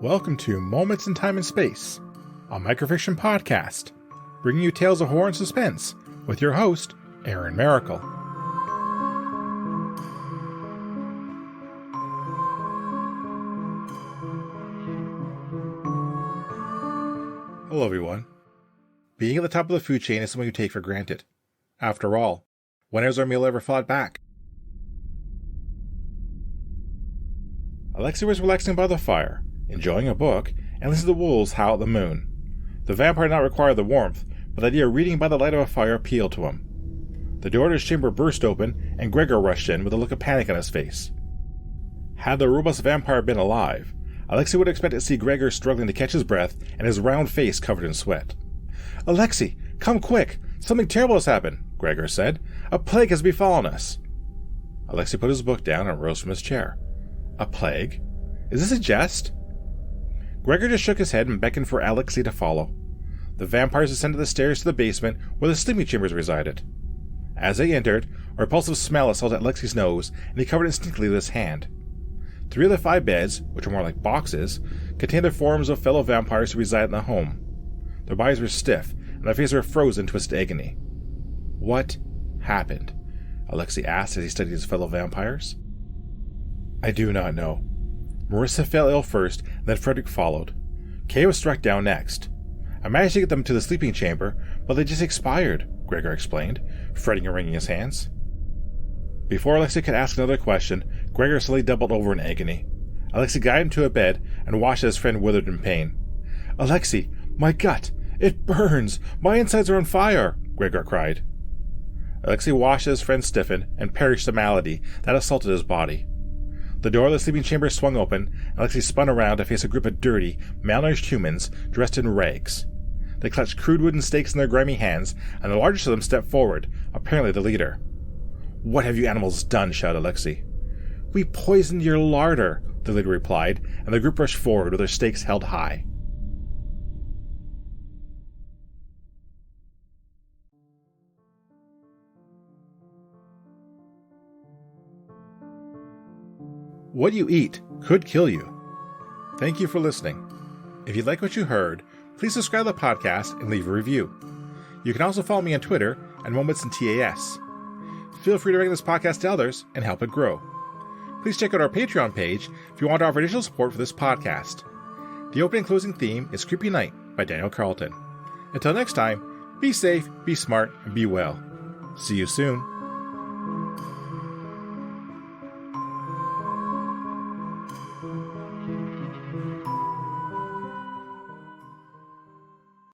Welcome to Moments in Time and Space, a microfiction podcast, bringing you tales of horror and suspense with your host, Aaron Maracle. Hello everyone. Being at the top of the food chain is something you take for granted. After all, when has our meal ever fought back? Alexi was relaxing by the fire, enjoying a book, and listening to the wolves howl at the moon. The vampire did not require the warmth, but the idea of reading by the light of a fire appealed to him. The door to his chamber burst open, and Gregor rushed in with a look of panic on his face. Had the robust vampire been alive, Alexi would expect to see Gregor struggling to catch his breath and his round face covered in sweat. "Alexi, come quick! Something terrible has happened," Gregor said. "A plague has befallen us." Alexi put his book down and rose from his chair. "A plague? Is this a jest?" Gregor just shook his head and beckoned for Alexi to follow. The vampires ascended the stairs to the basement where the sleeping chambers resided. As they entered, a repulsive smell assaulted Alexi's nose, and he covered it instinctively with his hand. 3 of the 5 beds, which were more like boxes, contained the forms of fellow vampires who resided in the home. Their bodies were stiff, and their faces were frozen in twisted agony. What happened? Alexi asked as he studied his fellow vampires. "I do not know. Marissa fell ill first, and then Frederick followed. Kay was struck down next. I managed to get them to the sleeping chamber, but they just expired," Gregor explained, fretting and wringing his hands. Before Alexi could ask another question, Gregor suddenly doubled over in agony. Alexi guided him to a bed and watched as his friend withered in pain. "Alexi, my gut! It burns! My insides are on fire!" Gregor cried. Alexi watched as his friend stiffened and perished the malady that assaulted his body. The door of the sleeping chamber swung open, and Alexi spun around to face a group of dirty, malnourished humans dressed in rags. They clutched crude wooden stakes in their grimy hands, and the largest of them stepped forward, apparently the leader. "What have you animals done?" shouted Alexi. "We poisoned your larder," the leader replied, and the group rushed forward with their stakes held high. What you eat could kill you. Thank you for listening. If you like what you heard, please subscribe to the podcast and leave a review. You can also follow me on Twitter at Moments in TAS. Feel free to recommend this podcast to others and help it grow. Please check out our Patreon page if you want to offer additional support for this podcast. The opening and closing theme is Creepy Night by Daniel Carlton. Until next time, be safe, be smart, and be well. See you soon.